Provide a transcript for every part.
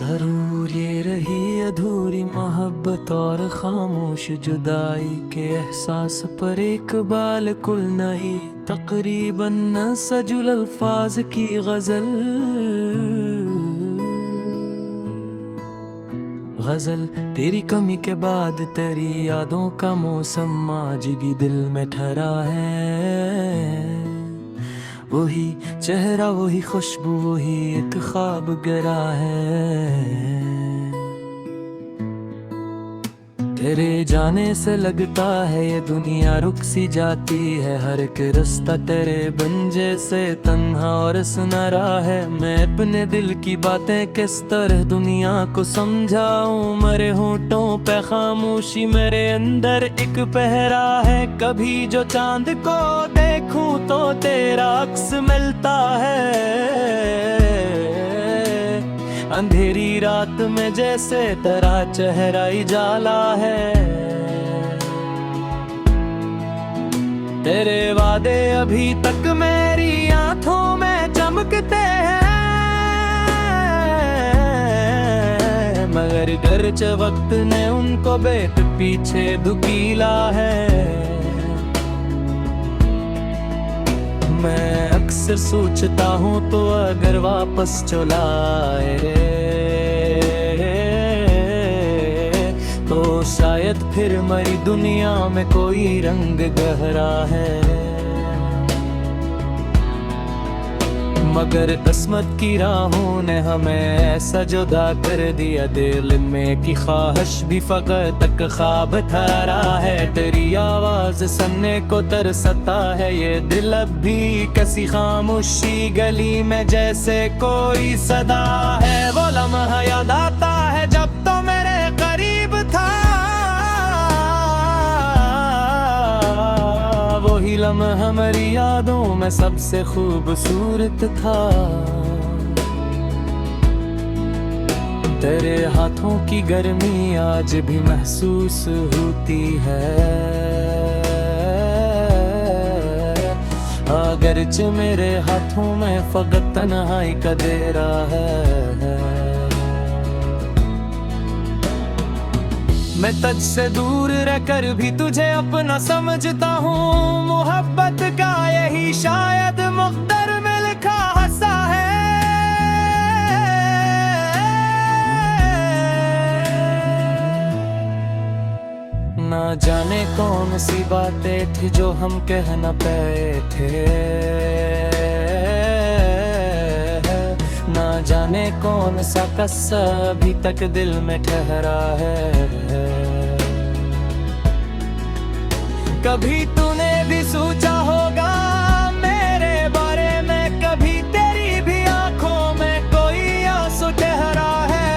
जरूर ये रही अधूरी मोहब्बत और खामोश जुदाई के एहसास पर एक बाल कुल नहीं, तकरीबन न सजुल अल्फाज की गजल। गजल तेरी कमी के बाद तेरी यादों का मौसम आज भी दिल में ठहरा है। वही चेहरा वही खुशबू वही एक ख्वाब गरा है। तेरे जाने से लगता है ये दुनिया रुक सी जाती है, हर एक रास्ता तेरे बंजे से तन्हा और सुनहरा है। मैं अपने दिल की बातें किस तरह दुनिया को समझाऊं, मेरे होंठों पे खामोशी मेरे अंदर एक पहरा है। कभी जो चांद को देखूं तो तेरा अक्स मिलता है, अंधेरी रात में जैसे तेरा चेहरा ही जाला है। तेरे वादे अभी तक मेरी आंखों में चमकते हैं, मगर गर्च वक्त ने उनको बेट पीछे धुकीला है। मैं अक्सर सोचता हूँ तो अगर वापस चलाए तो शायद फिर मरी दुनिया में कोई रंग गहरा है। मगर किस्मत की राहों ने हमें ऐसा जुदा कर दिया, दिल में की ख्वाहिश भी फकत तक ख्वाब ठहरा है। तेरी आवाज सुनने को तरसता है ये दिल, अब भी किसी खामोशी गली में जैसे कोई सदा है। वो लम्हा याद आता है जब तो मेरे करीब था, वही लम्हा हमारी यादों में सबसे खूबसूरत था। तेरे हाथों की गर्मी आज भी महसूस होती है, अगरचे मेरे हाथों में फकत तन्हाई का देरा है। मैं तुझसे दूर रहकर भी तुझे अपना समझता हूँ, मोहब्बत का यही शायद मुक़द्दर में लिखा हंसा है। ना जाने कौन सी बातें थी जो हम कह न पाए थे, ना जाने कौन सा कस्सा अभी तक दिल में ठहरा है। कभी तूने भी सोचा होगा मेरे बारे में, कभी तेरी भी आंखों में कोई आंसू ठहरा है।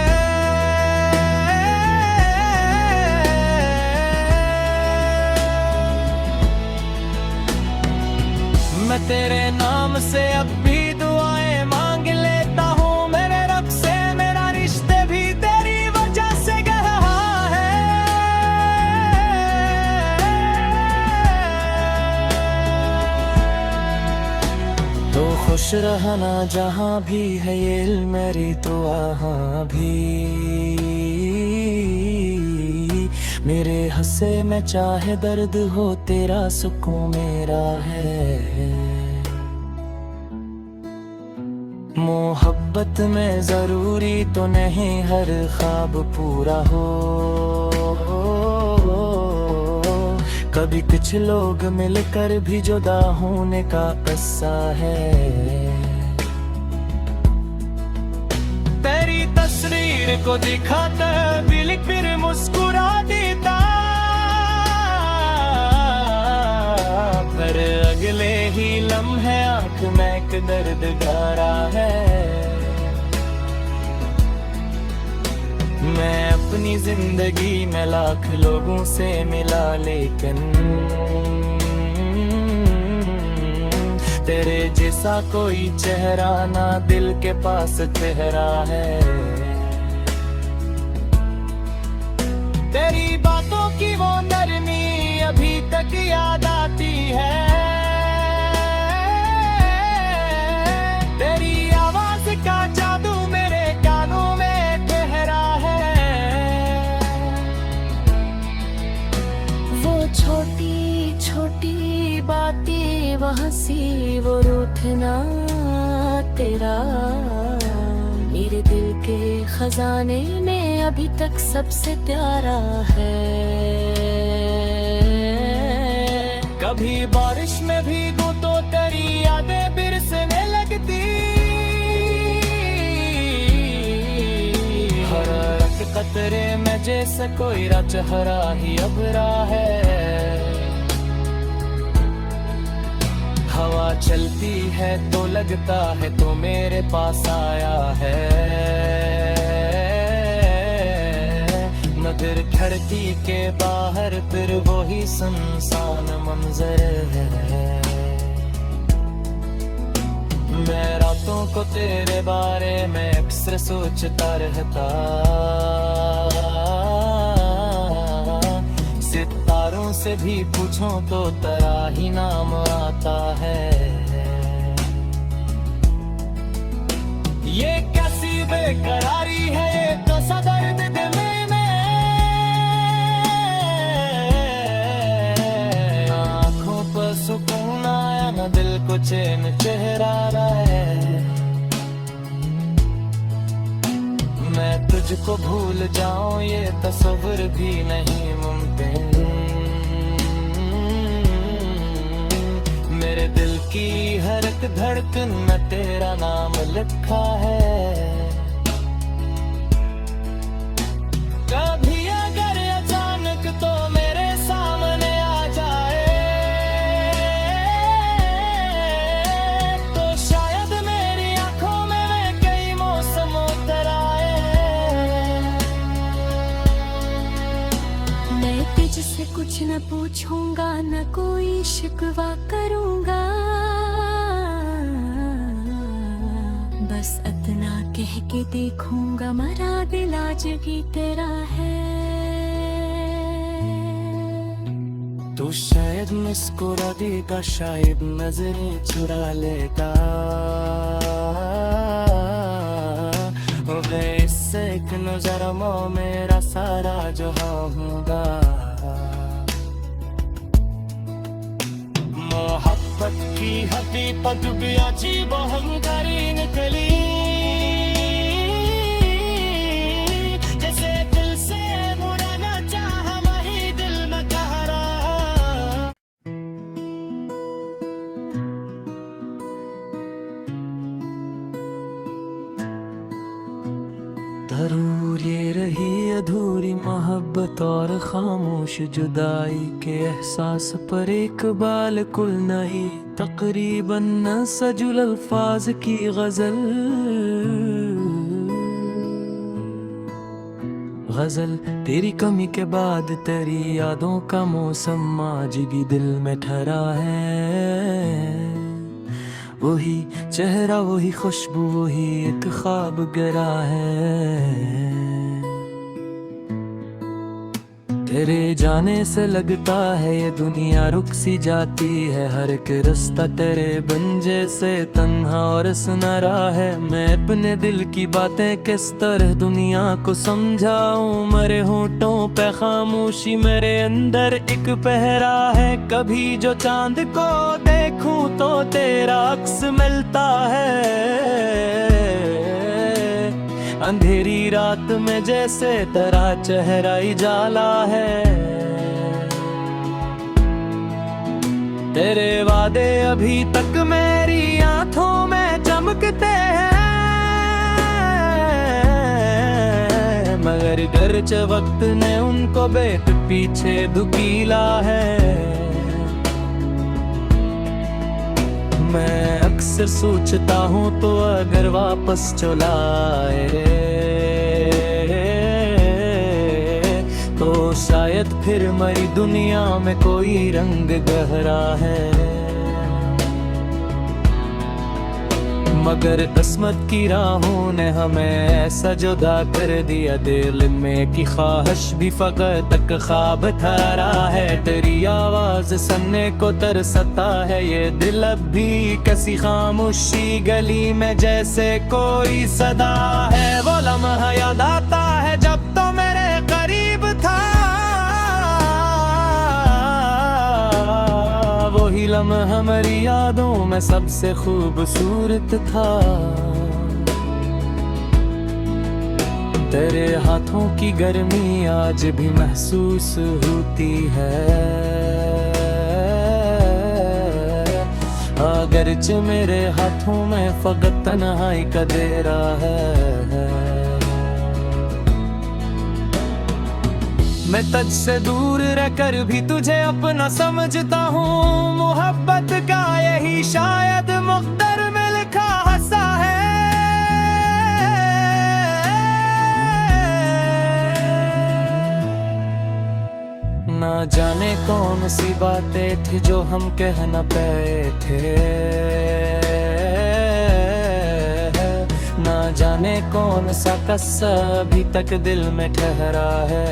मैं तेरे नाम से अब भी दुआएं मांग लेता हूँ, मेरे रब से मेरा रिश्ते भी तेरी वजह से गहरा है। तो खुश रहना जहाँ भी है ये इल्म मेरी तो वहाँ भी, मेरे हंसे में चाहे दर्द हो तेरा सुकून मेरा है। मोहब्बत में जरूरी तो नहीं हर ख्वाब पूरा हो, कभी कुछ लोग मिलकर भी जुदा होने का किस्सा है। तेरी तस्वीर को दिखाता भी लिख फिर मुस्कुरा देता, पर अगले ही लम्हे आँख में एक दर्द गहरा है। मैं अपनी जिंदगी में लाख लोगों से मिला, लेकिन तेरे जैसा कोई चेहरा ना दिल के पास ठहरा है। तेरी बातों की वो नरमी अभी तक याद आती है, तेरी आवाज का जादू मेरे कानों में हंसी वो रूठना तेरा मेरे दिल के खजाने में अभी तक सबसे प्यारा है। कभी बारिश में भीगूं तो तेरी यादें बिरसने लगती, हर एक कतरे में जैसे कोई रात चेहरा ही अभरा है। हवा चलती है तो लगता है तो मेरे पास आया है, नजर खिड़की के बाहर फिर वही सुनसान मंजर है। मैं रातों को तेरे बारे में अक्सर सोचता रहता, सितारों से भी पूछूं तो तेरा ही नाम आता है। ये कैसी बेकरारी है, ये तो सदर्द दिल में, आँखों पर सुकून आया न दिल को चैन चेहरा है। मैं तुझको भूल जाऊं ये तस्वीर भी नहीं मुमकिन, मेरे दिल की हर एक धड़कन में तेरा नाम लिखा है। कभी अगर अचानक तो मेरे सामने आ जाए तो शायद मेरी आंखों में कई मौसम उतर आए। मैं तुझसे कुछ न पूछूंगा न कोई शिकवा करूंगा, बस इतना कह के देखूंगा मरा दिल आज भी तेरा है। तू शायद मुस्कुरा देगा, शायद नजरें चुरा लेगा, वे इससे एक नजर में मेरा सारा जहां होगा। मोहब्बत की हकीकत भी अजीब हमदरी निकली, जैसे दिल से मुड़ना चाहा वही दिल में कह रहा। जरूर ये रही अधूरी मोहब्बत और खामोश जुदाई के एहसास पर एक बाल कुल नहीं, तकरीबन न सजुल अल्फाज की गजल। गजल तेरी कमी के बाद तेरी यादों का मौसम आज भी दिल में ठहरा है। वही चेहरा वही खुशबू वही एक ख्वाब गरा है। तेरे जाने से लगता है ये दुनिया रुक सी जाती है, हर एक रास्ता तेरे बिन जैसे तन्हा और सुनहरा है। मैं अपने दिल की बातें किस तरह दुनिया को समझाऊं, मेरे होंठों पे खामोशी मेरे अंदर एक पहरा है। कभी जो चांद को देखूं तो तेरा अक्स मिलता है, अंधेरी रात में जैसे तेरा चेहरा ही जाला है। तेरे वादे अभी तक मेरी आंखों में चमकते हैं, मगर गर्च वक्त ने उनको बेट पीछे धुकीला है। मैं अक्सर सोचता हूँ तो अगर वापस चला आए तो शायद फिर मरी दुनिया में कोई रंग गहरा है। मगर किस्मत की राहों ने हमें ऐसा जुदा कर दिया, दिल में की ख्वाहिश भी फकत तक ख्वाब ठहरा है। तेरी आवाज सुनने को तरसता है ये दिल, अब भी किसी खामोशी गली में जैसे कोई सदा है। वो लम्हा याद आता है जब तो मेरे करीब था, वो ही लम्हा मेरी यादों में सबसे खूबसूरत था। तेरे हाथों की गर्मी आज भी महसूस होती है, अगरचे मेरे हाथों में फकत तन्हाई का डेरा है। मैं तुझसे दूर रहकर भी तुझे अपना समझता हूँ, मोहब्बत का यही शायद मुक़द्दर में लिखा हंसा है। ना जाने कौन सी बातें थी जो हम कह न पाए थे, ना जाने कौन सा कस्सा अभी तक दिल में ठहरा है।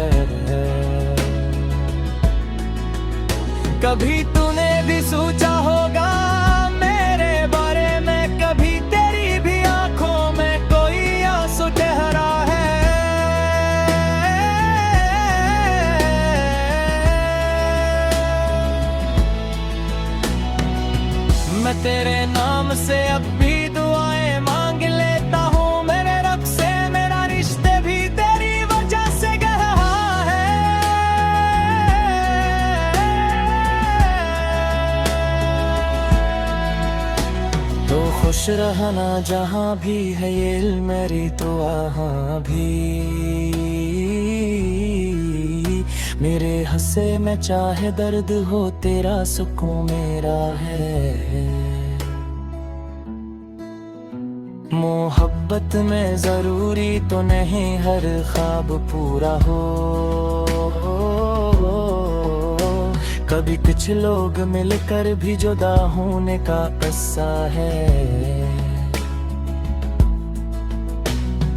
कभी तूने भी सोचा होगा मेरे बारे में, कभी तेरी भी आंखों में कोई आंसू ठहरा है। मैं तेरे नाम से अब भी दुआएं मांग लेता हूँ, मेरे रब से मेरा रिश्ते भी तेरी वजह से गहरा है। तो खुश रहना जहाँ भी है ये इल्म मेरी तो वहाँ भी, मेरे हंसे में चाहे दर्द हो तेरा सुकून मेरा है। मोहब्बत में जरूरी तो नहीं हर ख्वाब पूरा हो, कभी कुछ लोग मिलकर भी जुदा होने का किस्सा है।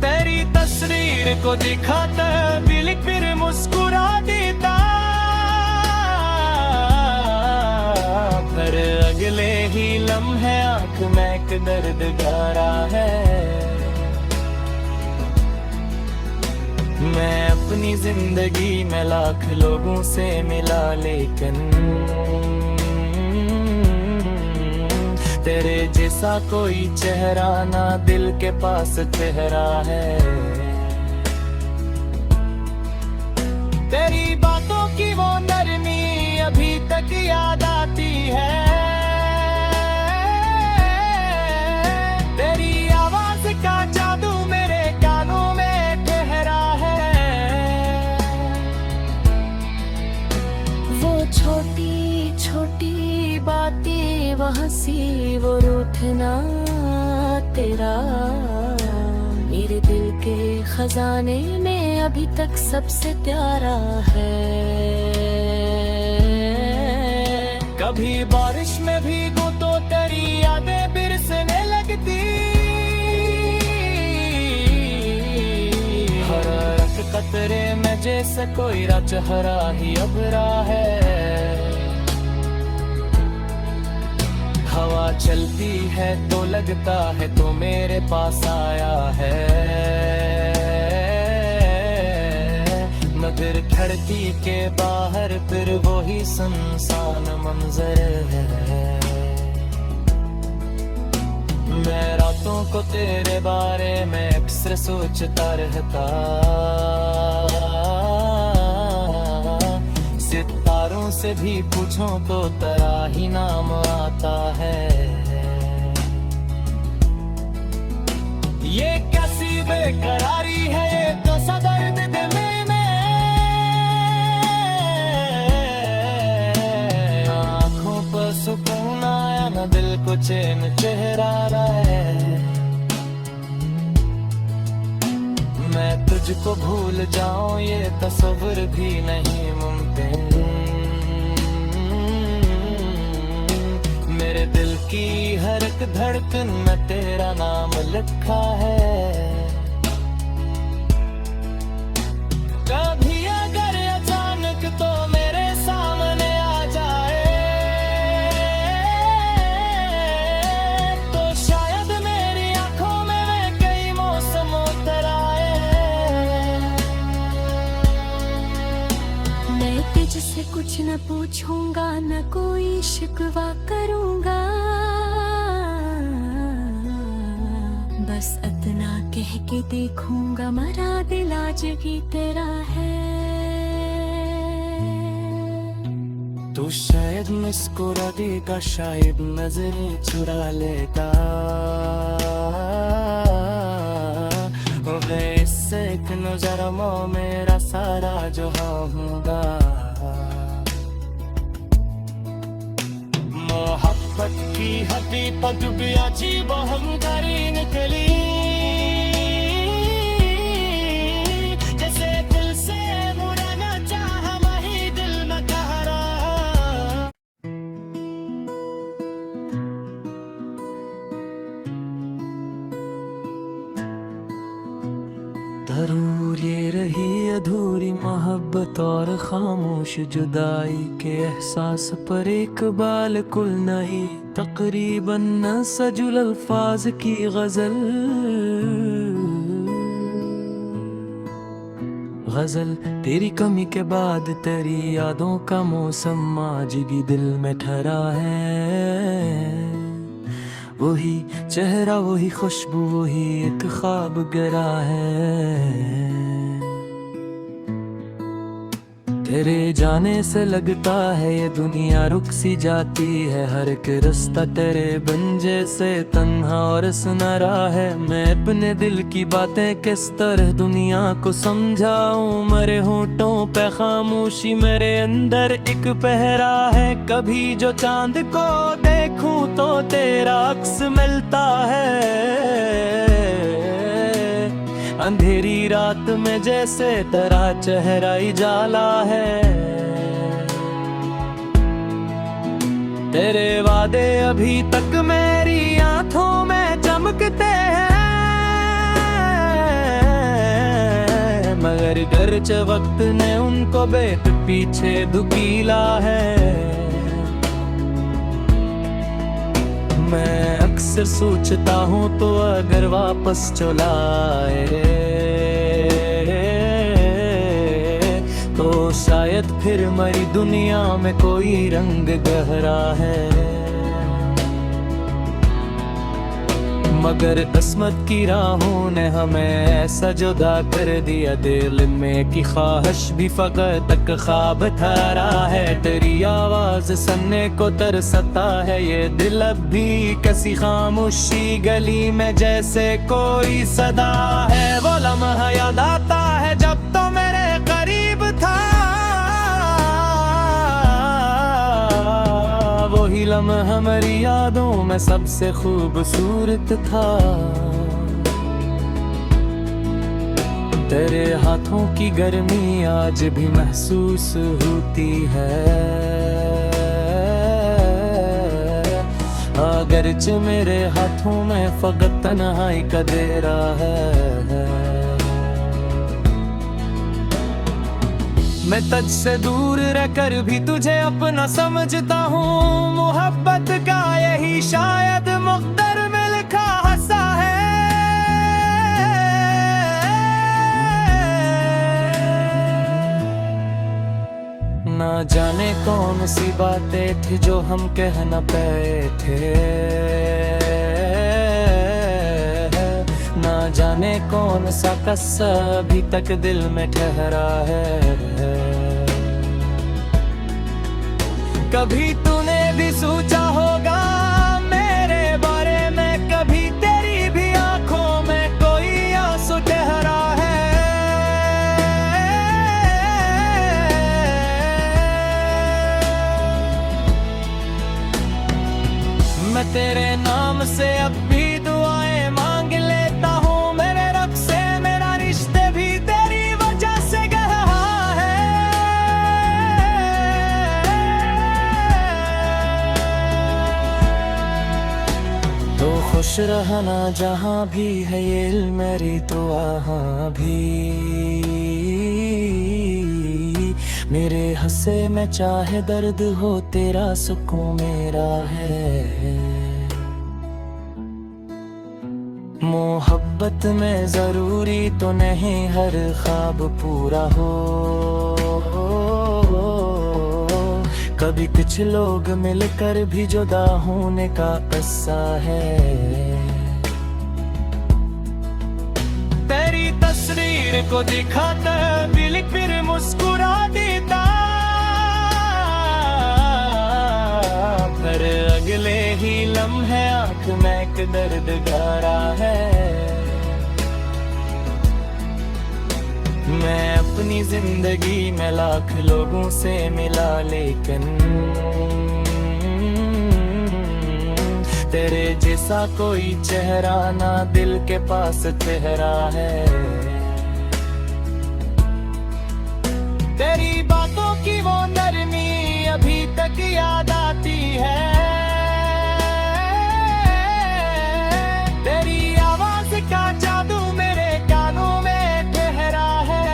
तेरी तस्वीर को दिखाता दिल फिर मुस्कुरा देता, पर अगले ही लम्हे आंख में एक दर्द गहरा है। मैं अपनी जिंदगी में लाख लोगों से मिला, लेकिन तेरे जैसा कोई चेहरा ना दिल के पास चेहरा है। तेरी बातों की वो नरमी अभी तक याद आती है, तेरी आवाज का जादू मेरे कानों में ठहरा है। वो छोटी छोटी बातें, वो हंसी, वो रूठना तेरा, मेरे दिल के खजाने में अभी तक सबसे प्यारा है। कभी बारिश में भीगूं तो तेरी यादें बिरसने लगती, हर एक कतरे में जैसे कोई चेहरा ही अभरा है। हवा चलती है तो लगता है तो मेरे पास आया है, मगर खिड़की के बाहर फिर वो ही सुनसान मंजर है। मैं रातों को तेरे बारे में अक्सर सोचता रहता, सितारों से भी पूछूं तो तेरा ही नाम आता है। ये कैसी बेकरारी है, ये तो सदर्द दिल में, आँखों पर सुकून आया न दिल को चैन चेहरा है। मैं तुझको भूल जाऊं ये तस्वीर भी नहीं मुमकिन, मेरे दिल की हर एक धड़कन में तेरा नाम लिखा है। कभी अगर अचानक तो मेरे सामने आ जाए, तो शायद मेरी आंखों में कई मौसम उतर आए। मैं तुझसे कुछ न पूछूंगा, न कोई नहीं शिकवा करूंगा, बस इतना कह के देखूंगा मरा दिल आज भी तेरा है। तू शायद मुस्कुरा देगा, शायद नजरें चुरा लेगा, हो गए इससे एक नजर में मेरा सारा जहां होगा। मोहब्बत की हकीकत भी अजीब हम करी निकली, जैसे दिल से मुड़ना चाहा वही दिल में कह रहा। जरूर ये रही अधूरी मोहब्बत और खामोश जुदाई के एहसास पर एक बाल कुल नहीं, तकरीबन न सजुल अल्फाज की गजल। गजल तेरी कमी के बाद तेरी यादों का मौसम आज भी दिल में ठहरा है। वही चेहरा वही खुशबू वही एक ख्वाब गरा है। तेरे जाने से लगता है ये दुनिया रुक सी जाती है, हर एक रास्ता तेरे बंजे से तन्हा और सुनहरा है। मैं अपने दिल की बातें किस तरह दुनिया को समझाऊं, मेरे होठों पे खामोशी मेरे अंदर एक पहरा है। कभी जो चांद को देखूं तो तेरा अक्स मिलता है, अंधेरी रात में जैसे तेरा चेहरा ही जाला है। तेरे वादे अभी तक मेरी आंखों में चमकते हैं, मगर गर्च वक्त ने उनको बेत पीछे धुकीला है। मैं अक्सर सोचता हूँ तो अगर वापस चला आए तो शायद फिर मेरी दुनिया में कोई रंग गहरा है। मगर किस्मत की राहों ने हमें ऐसा जुदा कर दिया, दिल में की ख्वाहिश भी फकत तक ख्वाब ठहरा है। तेरी आवाज सुनने को तरसता है ये दिल, अब भी किसी खामोशी गली में जैसे कोई सदा है। वो लम्हा याद आता है जब तो मेरे करीब था, वही लम्हा हमारी यादों में सबसे खूबसूरत था। तेरे हाथों की गर्मी आज भी महसूस होती है, अगरचे मेरे हाथों में फकत तन्हाई का देरा है। मैं तुझसे दूर रहकर भी तुझे अपना समझता हूँ, मोहब्बत का यही शायद मुक़द्दर में लिखा हंसा है। ना जाने कौन सी बातें थी जो हम कह न पाए थे, ना जाने कौन सा कस्सा अभी तक दिल में ठहरा है। कभी तूने भी सोचा होगा मेरे बारे में, कभी तेरी भी आंखों में कोई आंसू ठहरा है। मैं तेरे नाम से अब भी दुआएं मांग लेता हूँ, मेरे रब से मेरा रिश्ते भी तेरी वजह से गहरा है। तो खुश रहना जहाँ भी है ये इल्म मेरी तो वहाँ भी, मेरे हंसे में चाहे दर्द हो तेरा सुकून मेरा है। मोहब्बत में जरूरी तो नहीं हर ख्वाब पूरा हो, कभी कुछ लोग मिलकर भी जुदा होने का किस्सा है। तेरी तस्वीर को दिखाता दिल फिर मुस्कुरा देता, पर अगले ही लम्हे आंख में एक दर्द गहरा है। मैं अपनी जिंदगी में लाख लोगों से मिला, लेकिन तेरे जैसा कोई चेहरा ना दिल के पास चेहरा है। तेरी बातों की वो नरमी अभी तक याद आती है। तेरी आवाज का जादू मेरे कानों में ठहरा है।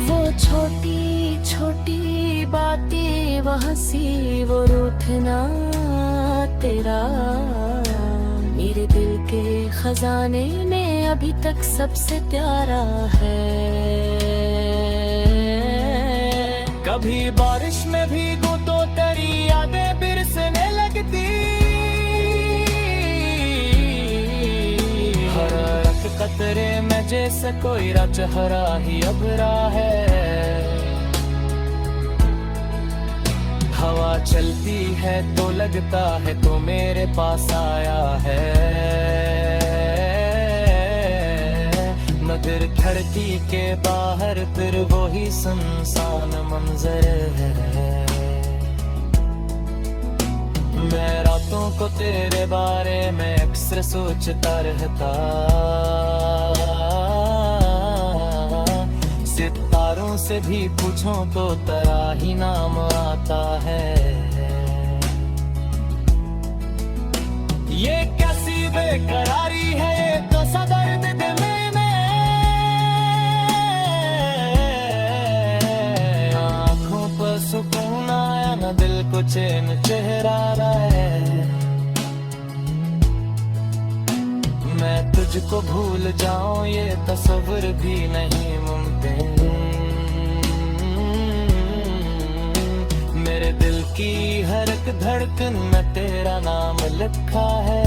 वो छोटी छोटी बातें, वो हंसी, वो रूठना तेरा, मेरे दिल के खजाने में अभी तक सबसे प्यारा है। कभी बारिश में भीगूं तो तेरी यादें बिरसने लगती, हर एक कतरे में जैसे कोई चेहरा ही अबरा है। हवा चलती है तो लगता है तो मेरे पास आया है, मगर खिड़की के बाहर फिर वही सुनसान मंजर है। मैं रातों को तेरे बारे में अक्सर सोचता रहता, सितारों से भी पूछूं तो तेरा ही नाम आता है। ये कैसी बेकरारी है, ये तो सदर्द दिल में, आंखों पर सुकून आया न दिल को चैन चेहरा है। मैं तुझको भूल जाऊं ये तस्वीर भी नहीं मुमकिन, मेरे दिल की हर एक धड़कन में तेरा नाम लिखा है।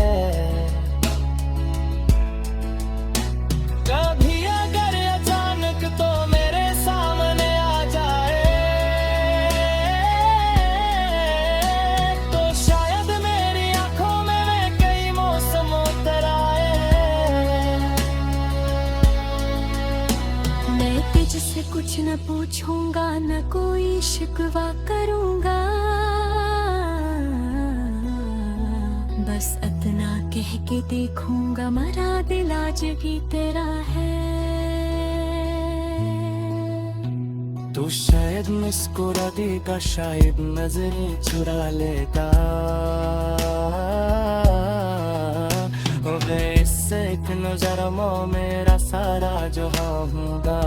कभी अगर अचानक तो मेरे सामने आ जाए, तो शायद मेरी आंखों में वे कई मौसम उतर आए। मैं तुझसे कुछ न पूछूंगा, न कोई शिकवा करूंगा, बस इतना कह के देखूंगा मेरा दिल आज भी तेरा है। तू शायद मुस्कुरा देगा, शायद नजरें चुरा लेगा, हो गए इससे एक नजर में मेरा सारा जहां होगा।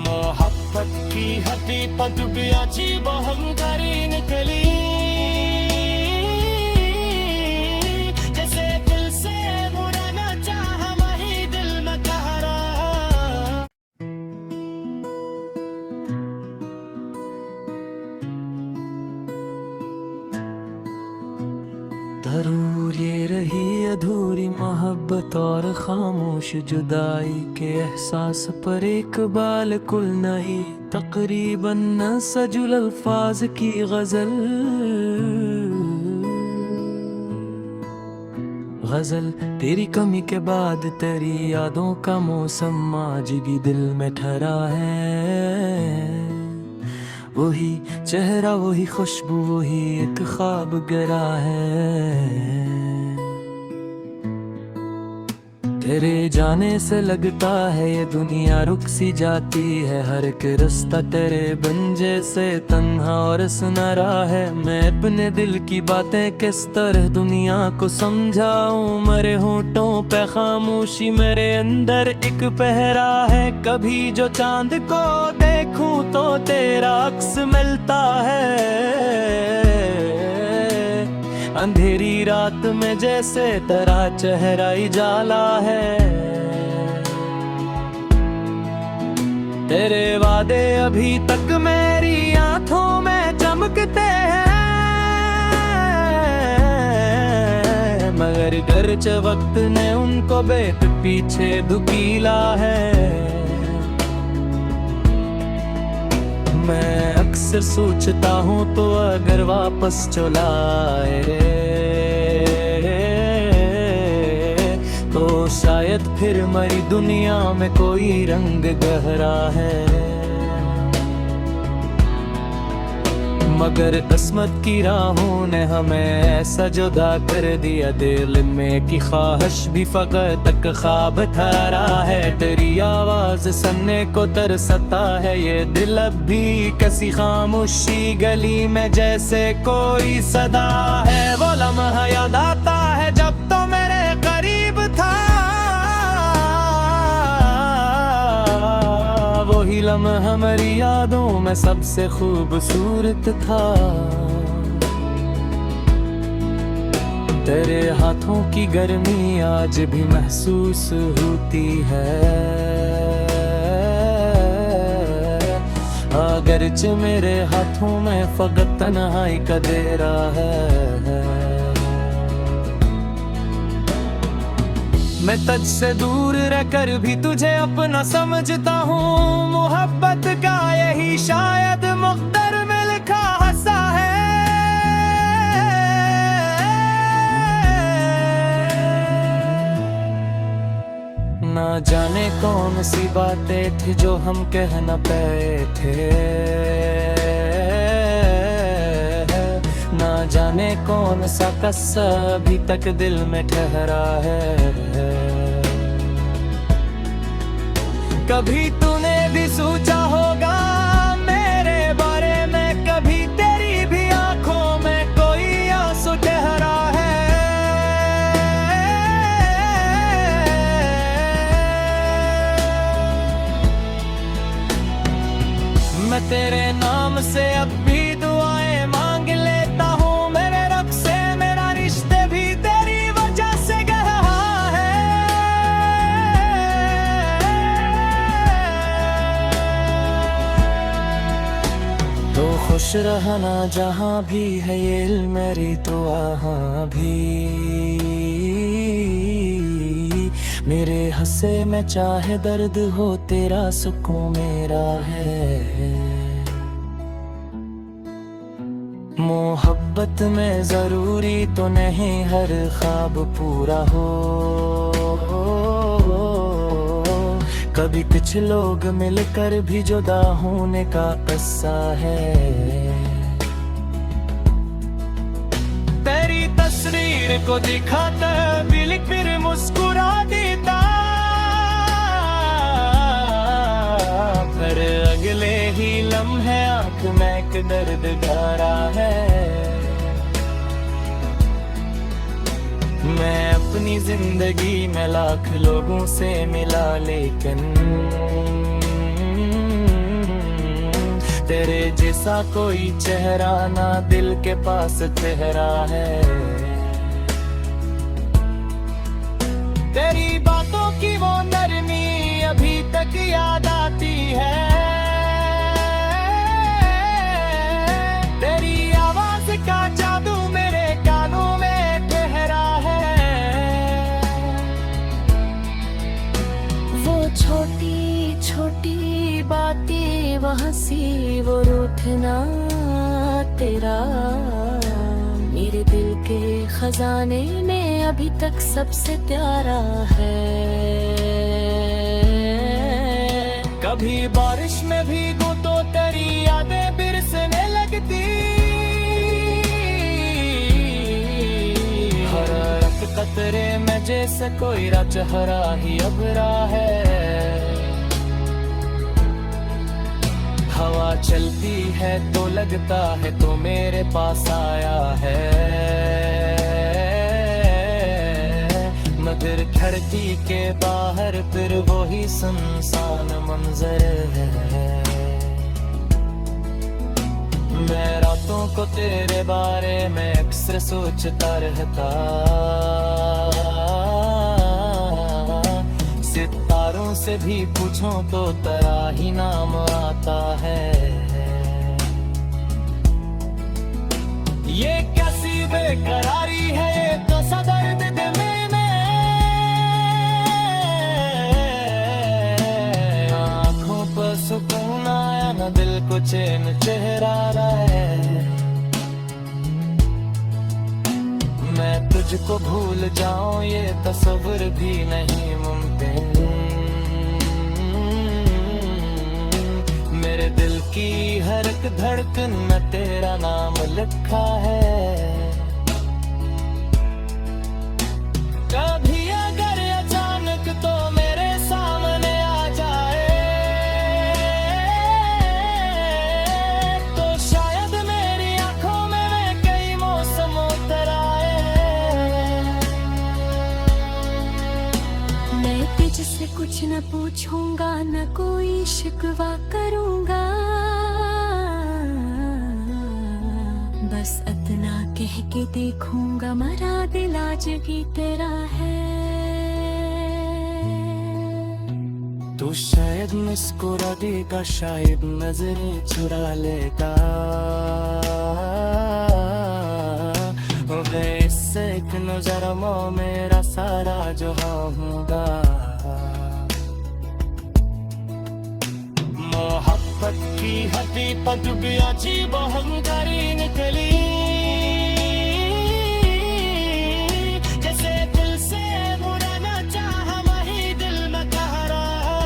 मोहब्बत की हकीकत भी अजीब हम करी निकली, जैसे दिल से बुरा न चाहा वही दिल में कह रहा। जरूर ये रही अधूरी मोहब्बत और खामोश जुदाई के एहसास पर एक बाल कुल नहीं, तकरीबन न सजुल अल्फाज की गजल। गजल तेरी कमी के बाद तेरी यादों का मौसम आज भी दिल में ठहरा है। वही चेहरा, वही खुशबू, वही एक ख्वाब गरा है। तेरे जाने से लगता है ये दुनिया रुक सी जाती है, हर एक रास्ता तेरे बन जैसे तन्हा और सुनहरा है। मैं अपने दिल की बातें किस तरह दुनिया को समझाऊं, मेरे होठों पे खामोशी, मेरे अंदर एक पहरा है। कभी जो चांद को देखूं तो तेरा अक्स मिलता है, अंधेरी रात में जैसे तेरा चेहरा ही जाला है। तेरे वादे अभी तक मेरी आंखों में चमकते हैं, मगर गर्च वक्त ने उनको बेत पीछे धुकीला है। मैं अक्सर सोचता हूँ तो अगर वापस चला आए तो शायद फिर मरी दुनिया में कोई रंग गहरा है। मगर किस्मत की राहों ने हमें ऐसा जुदा कर दिया, दिल में की ख्वाहिश भी फकत तक ख्वाब ठहरा है। तेरी आवाज सुनने को तरसता है ये दिल, अब भी किसी खामोशी गली में जैसे कोई सदा है। वो लम्हा याद आता है जब तो मेरे करीब था, वही लम्हा हमारी यादों में सबसे खूबसूरत था। तेरे हाथों की गर्मी आज भी महसूस होती है, अगरचे मेरे हाथों में फकत तन्हाई का डेरा है। मैं तुझसे दूर रहकर भी तुझे अपना समझता हूँ, मोहब्बत का यही शायद मुक़द्दर में लिखा हंसा है। ना जाने कौन सी बातें थी जो हम कह न पाए थे, ना जाने कौन सा कस्सा अभी तक दिल में ठहरा है। कभी तूने भी सोचा होगा मेरे बारे में, कभी तेरी भी आंखों में कोई आंसू ठहरा है। मैं तेरे नाम से अब भी दुआएं मांग लेता हूँ, मेरे रब से मेरा रिश्ते भी तेरी वजह से गहरा है। तो खुश रहना जहाँ भी है ये इल्म मेरी तो वहाँ भी, मेरे हंसे में चाहे दर्द हो तेरा सुकून मेरा है। मोहब्बत में जरूरी तो नहीं हर ख्वाब पूरा हो, कभी कुछ लोग मिलकर भी जुदा होने का किस्सा है। तेरी तस्वीर को दिखाता भी लिख फिर मुस्कुरा देता, पर अगले ही लम्हे आंख में एक दर्द भरा है। मैं अपनी जिंदगी में लाख लोगों से मिला, लेकिन तेरे जैसा कोई चेहरा ना दिल के पास ठहरा है। तेरी बातों की वो नरमी अभी तक याद आती है, तेरी आवाज का जादू मेरे कानों में ठहरा है। वो छोटी छोटी बातें, वो हंसी वो रूठना तेरा, मेरे दिल के खजाने में अभी तक सबसे प्यारा है। कभी बारिश में भीगूं तो तेरी यादें बिरसने लगती, हर रख कतरे में जैसे कोई चेहरा ही अबरा है। हवा चलती है तो लगता है तो मेरे पास आया है, मगर खिड़की के बाहर फिर वही सुनसान मंजर है। मैं रातों को तेरे बारे में अक्सर सोचता रहता, सितारों वालों से भी पूछो तो तेरा ही नाम आता है। ये कैसी बेकरारी है, ये तो सदर्द दिल में। आँखों पर सुकून आया न, दिल को चैन चेहरा रहा है। मैं तुझको भूल जाऊं ये तस्वीर भी नहीं मुमकिन। मेरे दिल की हर एक धड़कन में तेरा नाम लिखा है। कभी अगर अचानक तो मेरे सामने आ जाए, तो शायद मेरी आंखों में मैं कई मौसम उतर आए। मैं तुझसे कुछ न पूछूंगा, न कोई शिकवा करूंगा, बस इतना कह के देखूंगा मेरा दिल आज भी तेरा है। तू शायद मुस्कुरा देगा, शायद नजरें चुरा लेगा। मैं इससे एक नजर में मेरा सारा जहां होगा। मोहब्बत की हदी पर भी अजीब अहंकारी निकली, जैसे दिल से बुरा न चाहा वही दिल में कह रहा।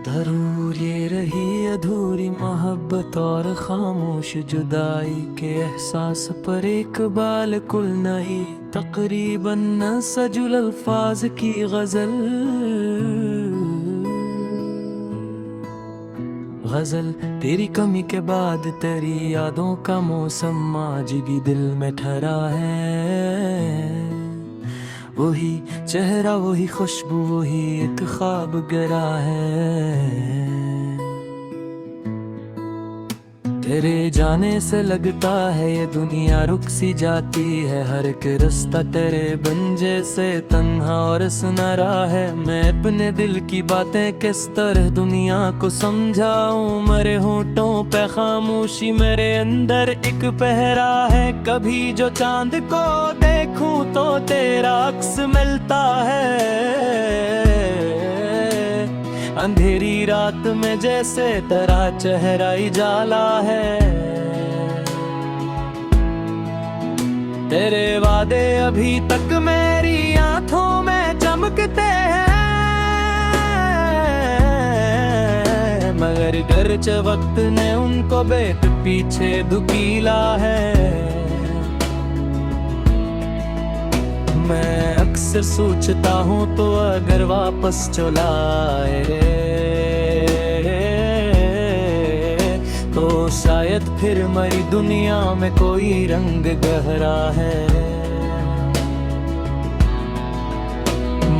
जरूर ये रही अधूरी मोहब्बत और खामोश जुदाई के एहसास पर एक बाल कुल नहीं, तकरीबन न सजुल अल्फाज की गजल। गजल तेरी कमी के बाद तेरी यादों का मौसम आज भी दिल में ठहरा है। वही चेहरा, वही खुशबू, वही एक ख्वाब गरा है। तेरे जाने से लगता है ये दुनिया रुक सी जाती है। हर एक रास्ता तेरे बिन जैसे तन्हा और सुनहरा है। मैं अपने दिल की बातें किस तरह दुनिया को समझाऊं। मेरे होठों पे खामोशी, मेरे अंदर एक पहरा है। कभी जो चांद को देखूं तो तेरा अक्स मिलता है। अंधेरी रात में जैसे तेरा चेहरा ही जाला है। तेरे वादे अभी तक मेरी आंखों में चमकते हैं, मगर गर्च वक्त ने उनको बेत पीछे धुकीला है। मैं अक्सर सोचता हूँ तो अगर वापस चला आए तो शायद फिर मेरी दुनिया में कोई रंग गहरा है।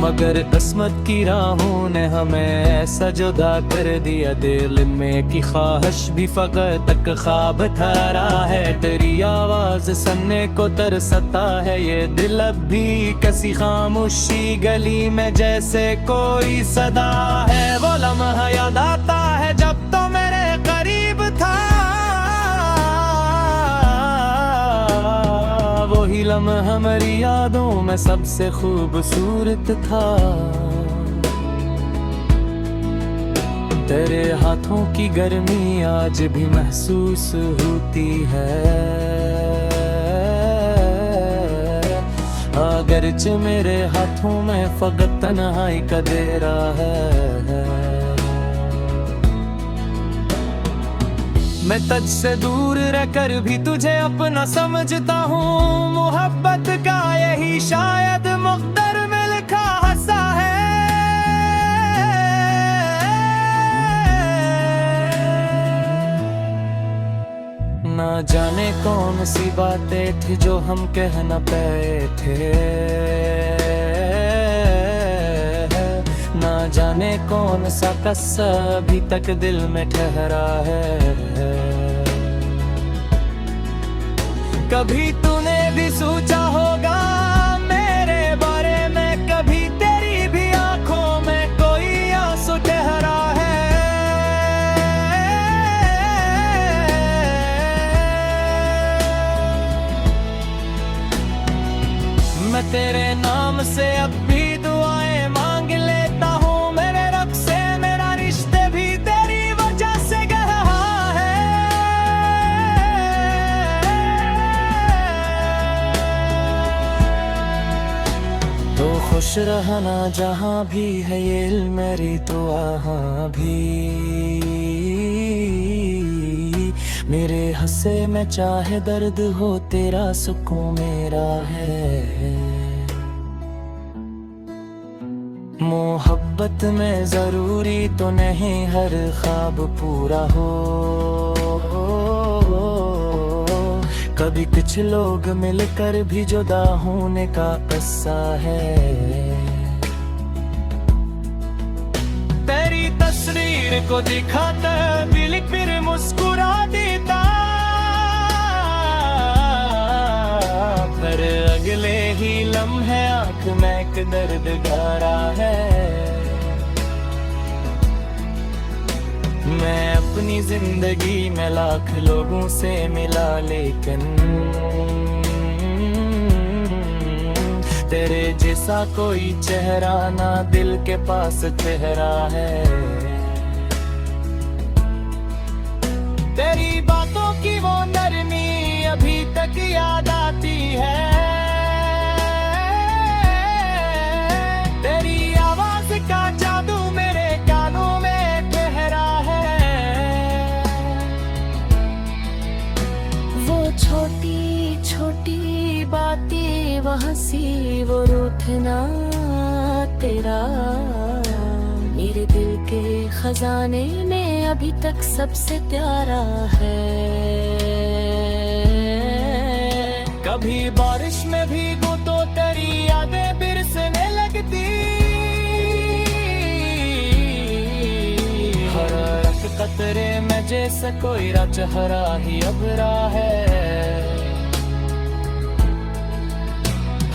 मगर किस्मत की राहों ने हमें ऐसा जुदा कर दिया। दिल में की ख्वाहिश भी फकत तक ख्वाब ठहरा है। तेरी आवाज सुनने को तरसता है ये दिल अब भी। किसी खामोशी गली में जैसे कोई सदा है। वो लम्हा याद आता है जब तो मेरे करीब था। वही लम्हा मेरी यादों में सबसे खूबसूरत था। तेरे हाथों की गर्मी आज भी महसूस होती है। अगरचे मेरे हाथों में फकत तन्हाई का देरा है। मैं तुझसे दूर रहकर भी तुझे अपना समझता हूँ। मोहब्बत का यही शायद मुक़द्दर में लिखा हंसा है। ना जाने कौन सी बातें थी जो हम कह न पाए थे। ना जाने कौन सा कस्सा अभी तक दिल में ठहरा है। कभी तूने भी सोचा होगा मेरे बारे में, कभी तेरी भी आंखों में कोई आंसू ठहरा है। मैं तेरे नाम से अब भी दुआएं मांग लेता हूँ, मेरे रब से मेरा रिश्ते भी तेरी वजह से गहरा है। तो खुश रहना जहाँ भी है, ये इल्म मेरी तो वहाँ भी। मेरे हंसे में चाहे दर्द हो, तेरा सुकून मेरा है। मोहब्बत में जरूरी तो नहीं हर ख्वाब पूरा हो, कभी कुछ लोग मिलकर भी जुदा होने का किस्सा है। तेरी तस्वीर को दिखाता दिल फिर मुस्कुरा देता, पर अगले ही लम्हे आंख में एक दर्द गारा है। मैं अपनी जिंदगी में लाख लोगों से मिला, लेकिन तेरे जैसा कोई चेहरा ना दिल के पास चेहरा है। तेरी बातों की वो नरमी अभी तक याद आती है, तेरी आवाज का जादू मेरे कानों में ठहरा है। वो छोटी छोटी बातें, वो हंसी, वो रूठना तेरा, मेरे दिल के खजाने में अभी तक सबसे प्यारा है। कभी बारिश में भीगूं तो तेरी यादें बिरसने लगती, हर एक कतरे में जैसे कोई चेहरा ही अभरा है।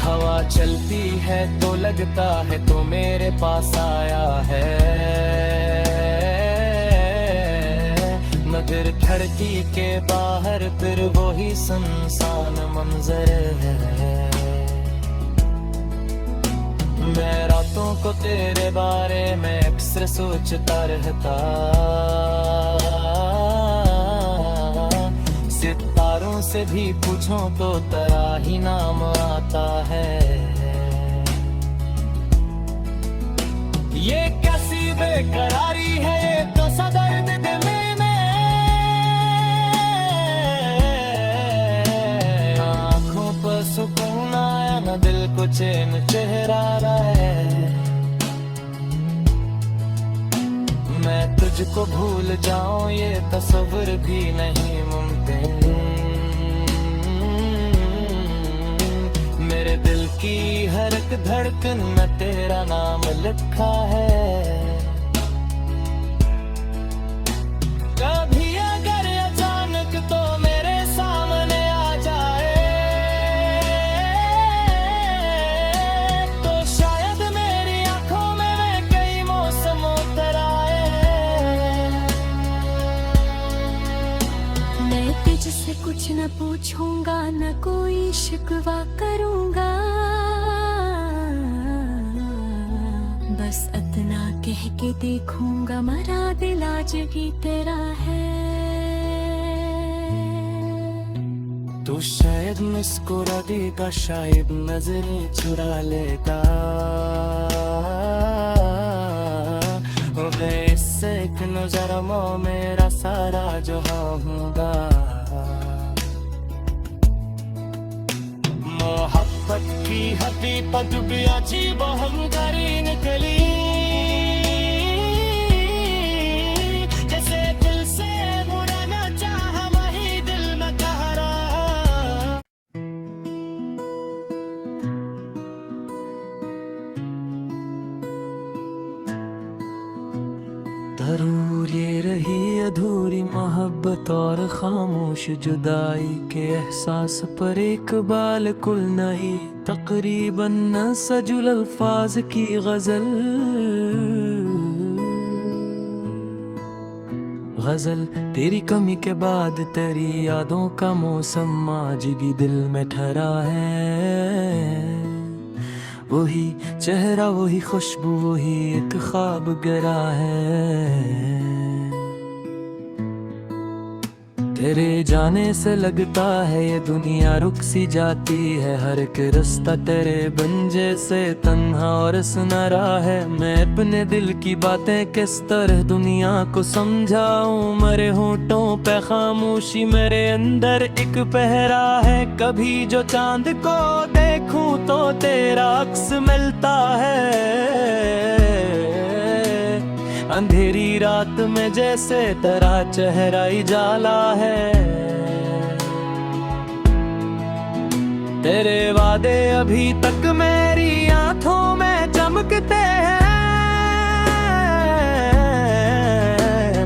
हवा चलती है तो लगता है तो मेरे पास आया है, मगर खिड़की के बाहर फिर वो ही सुनसान मंजर है। मैं रातों को तेरे बारे में अक्सर सोचता रहता, सितारों से भी पूछूं तो तेरा ही नाम आता है। ये कैसी बेकरारी है, ये तो सदर्द दिल में, आंखों पर सुकून आया न दिल को चैन चेहरा है। मैं तुझको भूल जाऊं ये तस्वीर भी नहीं मुमकिन, मेरे दिल की हर एक धड़कन में तेरा नाम लिखा है। कभी अगर अचानक तो मेरे सामने आ जाए, तो शायद मेरी आंखों में कई मौसम उतर आए। मैं तुझसे कुछ न पूछूंगा, न कोई शिकवा करूंगा, बस इतना कह के देखूंगा मेरा दिल आज भी तेरा है। तू शायद मुस्कुरा देगा, शायद नजरें चुरा लेगा, हो गए इससे एक नजर में मेरा सारा जहां होगा। मोहब्बत की हकीकत भी अजीब हम करी निकली, जैसे दिल से बुरा न चाहा वही दिल में कह रहा। जरूर ये रही अधूरी मोहब्बत और खामोश जुदाई के एहसास पर एक बालकुल नई तकरीबन न सजुल अल्फाज की गजल तेरी कमी के बाद तेरी यादों का मौसम आज भी दिल में ठहरा है। वही चेहरा वही खुशबू वही एक ख्वाब गरा है। तेरे जाने से लगता है ये दुनिया रुक सी जाती है, हर एक रास्ता तेरे बंजे से तन्हा और सुनहरा है। मैं अपने दिल की बातें किस तरह दुनिया को समझाऊं, मेरे होंठों पे खामोशी मेरे अंदर एक पहरा है। कभी जो चांद को देखूं तो तेरा अक्स मिलता है, अंधेरी रात में जैसे तेरा चेहरा ही जाला है। तेरे वादे अभी तक मेरी आंखों में चमकते हैं,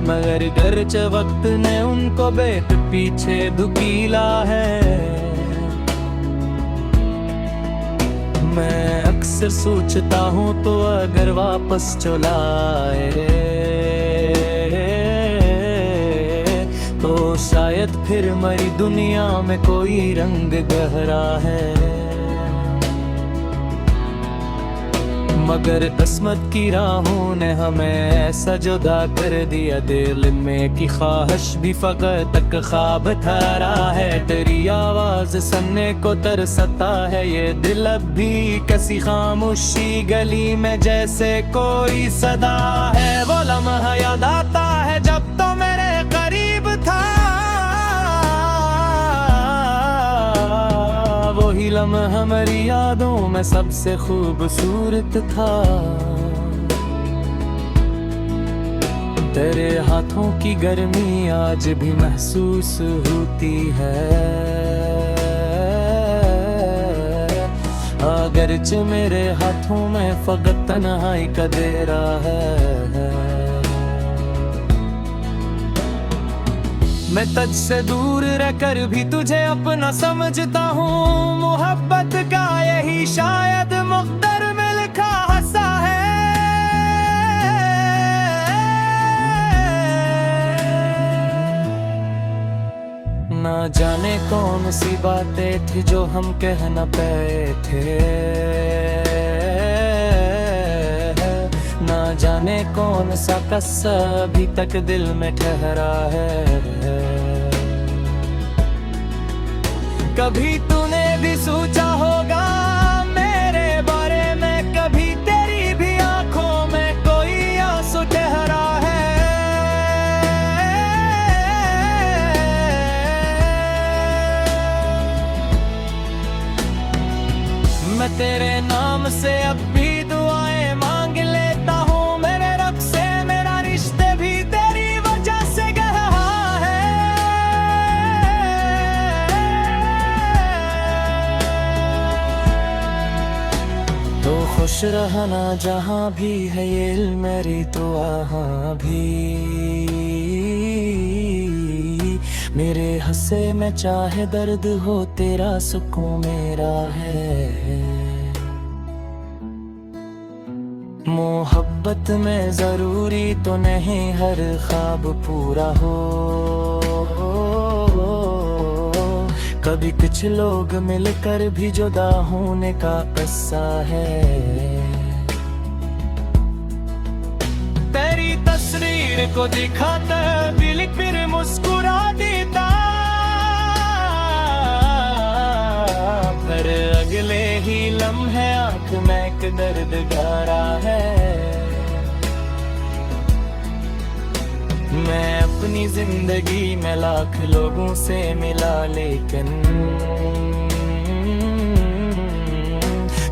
मगर गर्च वक्त ने उनको बेट पीछे धुकीला है। मैं अक्सर सोचता हूँ तो अगर वापस चला आए तो शायद फिर मेरी दुनिया में कोई रंग गहरा है। मगर किस्मत की राहों ने हमें ऐसा जुदा कर दिया, दिल में की ख्वाहिश भी फकत तक ख्वाब ठहरा है। तेरी आवाज सुनने को तरसता है ये दिल, अब भी किसी खामोशी गली में जैसे कोई सदा है। वो लम्हा याद आता है जब तो मेरे करीब था, वही लम्हा हमारी यादों में सबसे खूबसूरत था। तेरे हाथों की गर्मी आज भी महसूस होती है, अगरचे मेरे हाथों में फकत तन्हाई का देरा है। मैं तुझसे दूर रहकर भी तुझे अपना समझता हूँ, मोहब्बत का यही शायद मुक़द्दर में लिखा हंसा है। ना जाने कौन सी बातें थी जो हम कह न पाए थे, ना जाने कौन सा कस्सा अभी तक दिल में ठहरा है। कभी तूने भी सोचा होगा मेरे बारे में, कभी तेरी भी आंखों में कोई आंसू ठहरा है। मैं तेरे नाम से अब भी दुआएं मांग लेता हूँ, मेरे रब से मेरा रिश्ते भी तेरी वजह से गहरा है। तो खुश रहना जहाँ भी है ये इल्म मेरी तो वहाँ भी, मेरे हंसे में चाहे दर्द हो तेरा सुकून मेरा है। मोहब्बत में जरूरी तो नहीं हर ख्वाब पूरा हो, कभी कुछ लोग मिलकर भी जुदा होने का किस्सा है। तेरी तस्वीर को दिखाता दिल फिर मुस्कुरा देता, पर अगले ही लम्हे आंख में एक दर्द गहरा है। मैं अपनी जिंदगी में लाख लोगों से मिला, लेकिन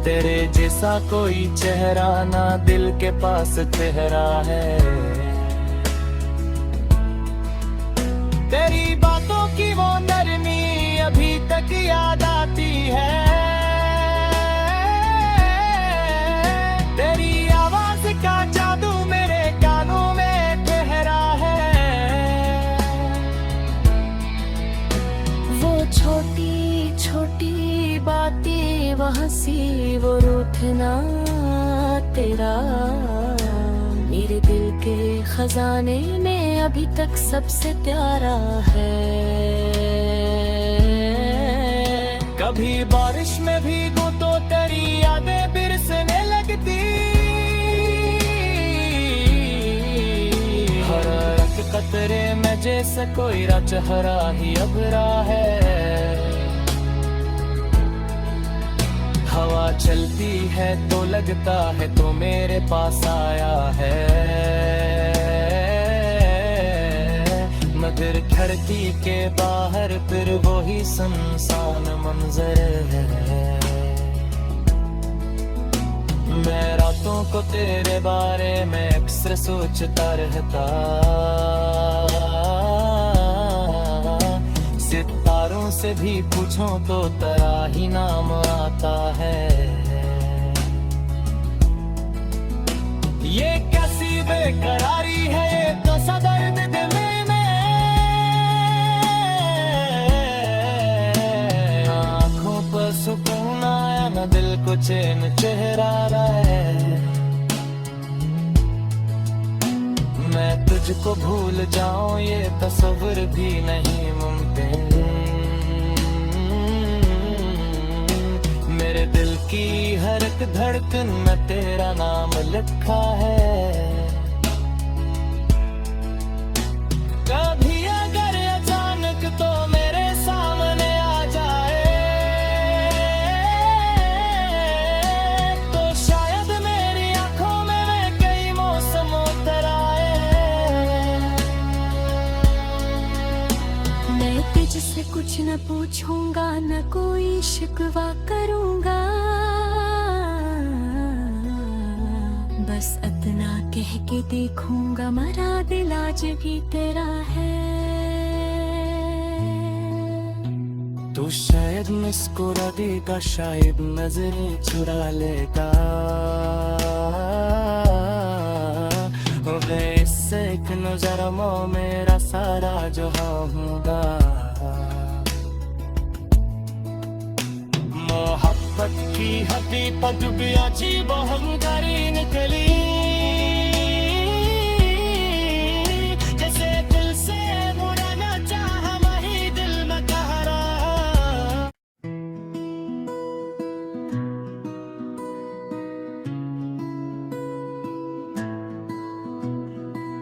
तेरे जैसा कोई चेहरा ना दिल के पास चेहरा है। तेरी बातों की वो नरमी अभी तक याद आती है, तेरी आवाज का जादू मेरे कानों में ठहरा है। हंसी वो रूठना तेरा मेरे दिल के खजाने में अभी तक सबसे प्यारा है। कभी बारिश में भीगूं तो तेरी यादें बिरसने लगती, हर एक कतरे में जैसे कोई चेहरा ही अभरा है। हवा चलती है तो लगता है तो मेरे पास आया है, मगर खिड़की के बाहर फिर वही सुनसान मंजर है। मैं रातों को तेरे बारे में अक्सर सोचता रहता, सितारों से भी पूछूं तो तेरा ही नाम आता है। ये कैसी बेकरारी है, ये तो सदर्द दिल में, आँखों पर सुकून आया न दिल को चैन चेहरा रहे। मैं तुझको भूल जाऊं ये तस्वीर भी नहीं मुमकिन, मेरे दिल की हर एक धड़कन में तेरा नाम लिखा है। कभी अगर अचानक तो मेरे सामने आ जाए तो शायद मेरी आंखों में कई मौसम उतर आए। मैं तुझसे कुछ न पूछूंगा न कोई शिकवा करूंगा, बस इतना कह के देखूंगा मेरा दिल आज भी तेरा है। तू शायद मुस्कुरा देगा, शायद नजरें चुरा लेगा, हो गए इससे एक नजर में मेरा सारा जहां होगा। मोहब्बत की हकीकत भी अजीब हंगारी निकली, जैसे दिल से मुड़ना चाहा वही दिल में कह रहा।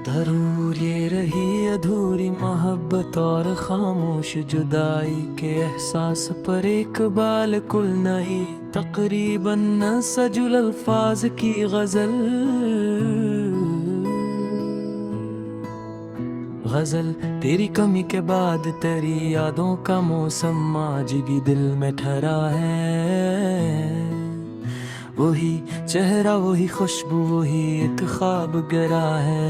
जरूर ये रही अधूरी मोहब्बत और खामोश जुदाई के एहसास पर एक बाल कुल नहीं, तकरीबन न सजुल अल्फाज की गजल। गजल तेरी कमी के बाद तेरी यादों का मौसम आज भी दिल में ठहरा है। वही चेहरा वही खुशबू वही एक ख्वाब गरा है।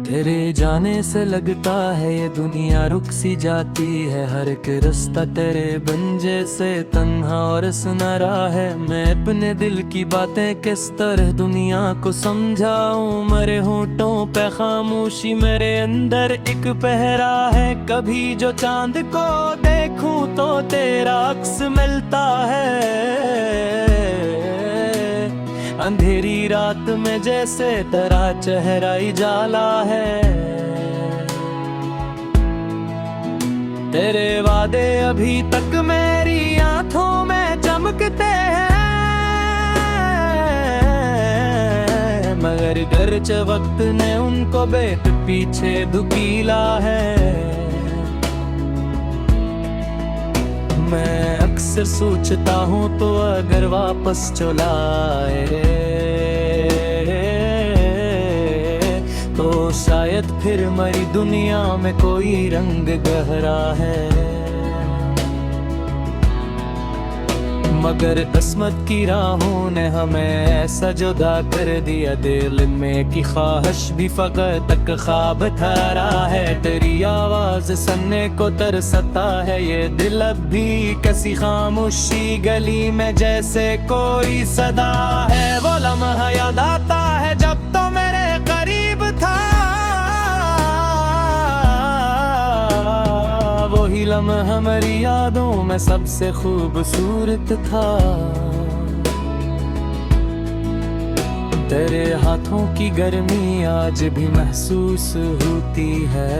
तेरे जाने से लगता है ये दुनिया रुक सी जाती है, हर एक रास्ता तेरे बन जैसे तन्हा और सुनहरा है। मैं अपने दिल की बातें किस तरह दुनिया को समझाऊं, मेरे होंठों पे खामोशी मेरे अंदर एक पहरा है। कभी जो चांद को देखूं तो तेरा अक्स मिलता है, अंधेरी रात में जैसे तेरा चेहरा ही जाला है। तेरे वादे अभी तक मेरी आंखों में चमकते हैं, मगर गर्च वक्त ने उनको बेत पीछे धुकीला है। मैं अक्सर सोचता हूँ तो अगर वापस चला आए तो शायद फिर मेरी दुनिया में कोई रंग गहरा है। मगर किस्मत की राहों ने हमें ऐसा जुदा कर दिया, दिल में की ख्वाहिश भी फकत तक ख्वाब ठहरा है। तेरी आवाज सुनने को तरसता है ये दिल, अब भी किसी खामोशी गली में जैसे कोई सदा है। वो लम्हा याद आता है जब तो मेरे करीब था, वही लम्हा मेरी यादों में सबसे खूबसूरत था। तेरे हाथों की गर्मी आज भी महसूस होती है।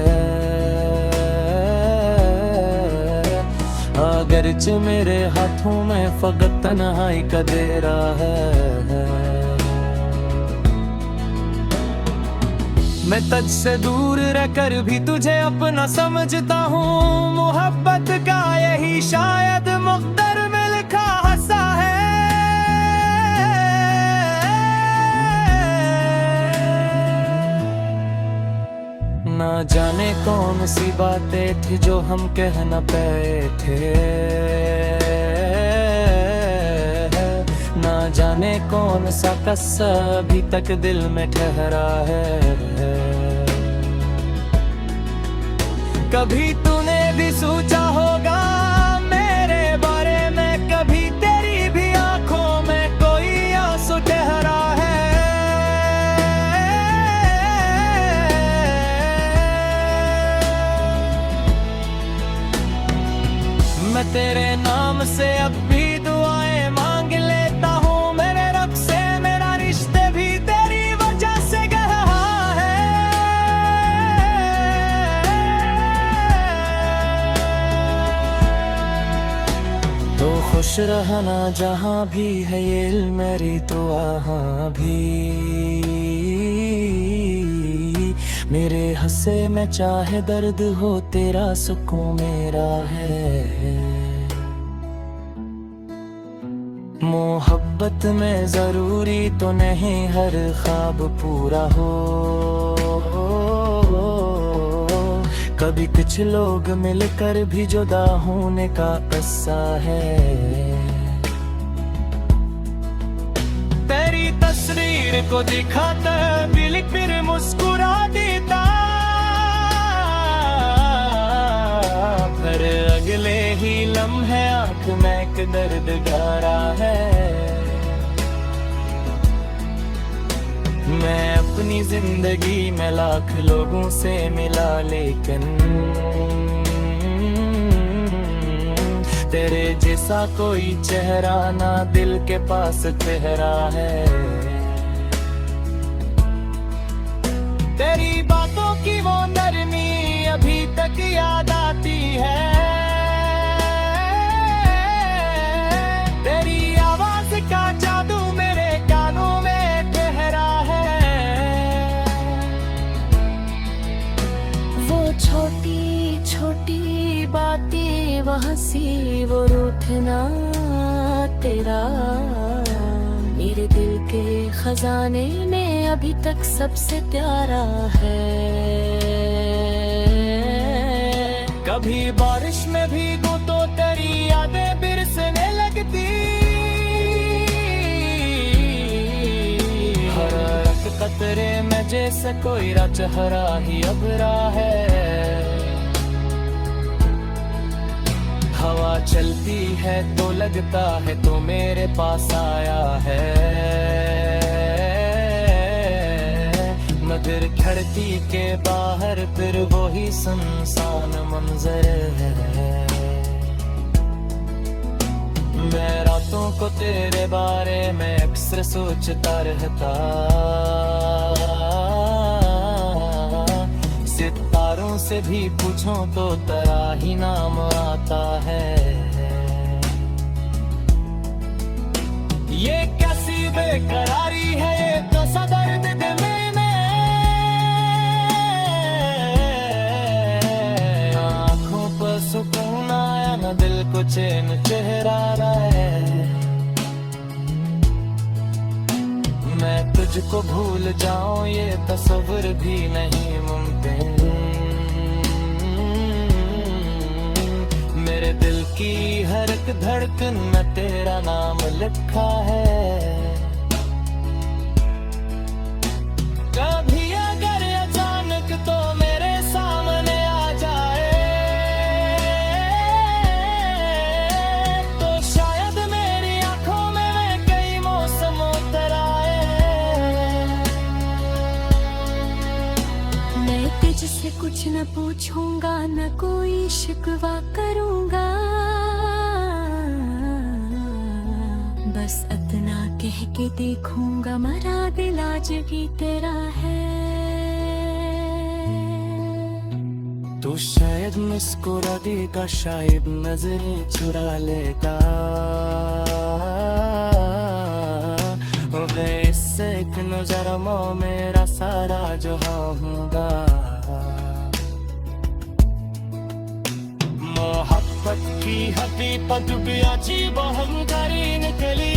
अगरचे मेरे हाथों में फकत तन्हाई का डेरा है। मैं तुझसे दूर रहकर भी तुझे अपना समझता हूँ। मोहब्बत का यही शायद मुक़द्दर में लिखा हंसा है। ना जाने कौन सी बातें थी जो हम कह न पाए थे। ना जाने कौन सा कस्सा अभी तक दिल में ठहरा है। कभी तूने भी सोचा होगा मेरे बारे में, कभी तेरी भी आंखों में कोई आंसू ठहरा है। मैं तेरे नाम से अब भी दुआएं मांग लेता हूँ। मेरे रब से मेरा रिश्ते भी तेरी वजह से गहरा है। तो खुश रहना जहाँ भी है ये इल्म मेरी तो वहाँ भी। मेरे हंसे में चाहे दर्द हो तेरा सुकून मेरा है। मोहब्बत में जरूरी तो नहीं हर ख्वाब पूरा हो। कभी कुछ लोग मिलकर भी जुदा होने का किस्सा है। तेरी तस्वीर को दिखाता दिल फिर मुस्कुरा देता। फिर अगले ही लम्हे आंख में एक दर्द गहरा है। मैं अपनी जिंदगी में लाख लोगों से मिला लेकिन तेरे जैसा कोई चेहरा ना दिल के पास ठहरा है। तेरी बातों की वो नरमी अभी तक याद आती है। तेरी आवाज का जादू मेरे कानों में ठहरा है। वो छोटी छोटी बातें वो हंसी वो रूठना तेरा मेरे दिल के खजाने में अभी तक सबसे प्यारा है। कभी बारिश में भीगूं तो तेरी यादें बिरसने लगती। हर एक कतरे में जैसे कोई चेहरा ही अबरा है। हवा चलती है तो लगता है तो मेरे पास आया है। नजर खिड़की के बाहर फिर वही सुनसान मंजर है। मैं रातों को तेरे बारे में अक्सर सोचता रहता। सितारों से भी पूछूं तो तेरा ही नाम आता है। ये कैसी बेकरारी है ये तो सदर्द दिल में। आँखों पर सुकून आया न दिल को चैन चेहरा है। मैं तुझको भूल जाऊं ये तस्वीर भी नहीं मुमकिन। मेरे दिल की हर एक धड़कन में तेरा नाम लिखा है। कभी अगर अचानक तो मेरे सामने आ जाए तो शायद मेरी आंखों में कई मौसम उतर आए। मैं तुझसे कुछ न पूछूंगा न कोई शिकवा कर के देखूंगा मरा दिल आज भी तेरा है। तू शायद मुस्कुरा देगा, शायद नजरें चुरा लेगा, हो गए इससे एक नजर में मेरा सारा जहां होगा। मोहब्बत की हकीकत भी अजीब हम करी निकली,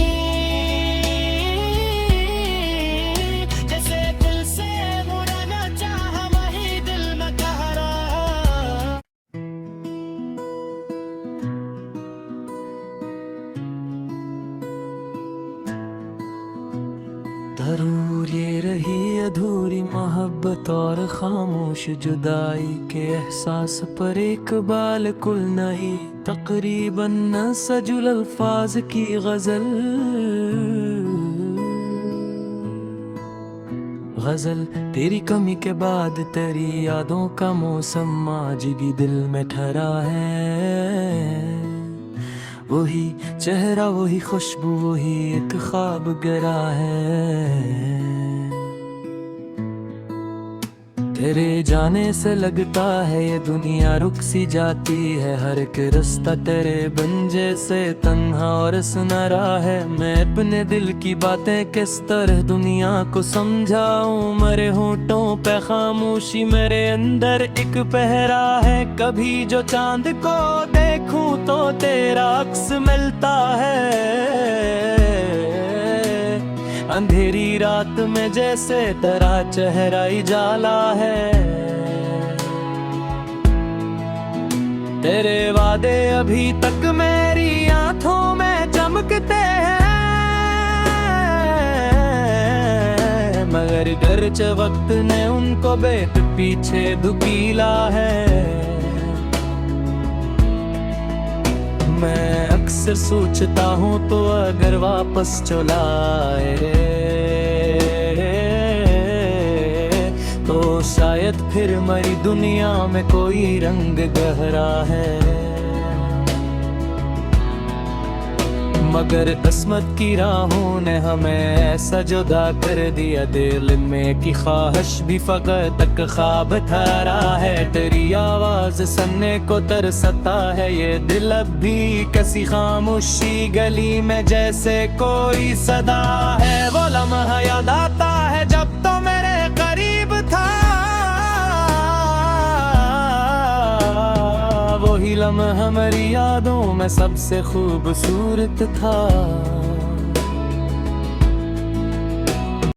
जैसे दिल से मुड़ना चाहा वही दिल में कह रहा। जरूर ये रही अधूरी मोहब्बत और खामोश जुदाई के एहसास पर एक बाल कुल नहीं, तकरीबन न सजुल अल्फाज की गजल। गजल तेरी कमी के बाद तेरी यादों का मौसम आज भी दिल में ठहरा है। वही चेहरा, वही खुशबू, वही एक ख्वाब गरा है। तेरे जाने से लगता है ये दुनिया रुक सी जाती है, हर एक रास्ता तेरे बिन जैसे तन्हा और सुनहरा है। मैं अपने दिल की बातें किस तरह दुनिया को समझाऊं, मेरे होठों पे खामोशी, मेरे अंदर एक पहरा है। कभी जो चांद को देखूं तो तेरा अक्स मिलता है, अंधेरी रात में जैसे तेरा चेहरा ही जाला है। तेरे वादे अभी तक मेरी आंखों में चमकते हैं, मगर गर्च वक्त ने उनको बेत पीछे धुकीला है। मैं अक्सर सोचता हूँ तो अगर वापस चला आए तो शायद फिर मेरी दुनिया में कोई रंग गहरा है। मगर किस्मत की राहों ने हमें ऐसा जुदा कर दिया, दिल में की ख्वाहिश भी फकत तक ख्वाब ठहरा है। तेरी आवाज सुनने को तरसता है ये दिल, अब भी किसी खामोशी गली में जैसे कोई सदा है। वो लम्हा याद आता है जब तो मेरे करीब था, वही लम्हा हमारी यादों में सबसे खूबसूरत था।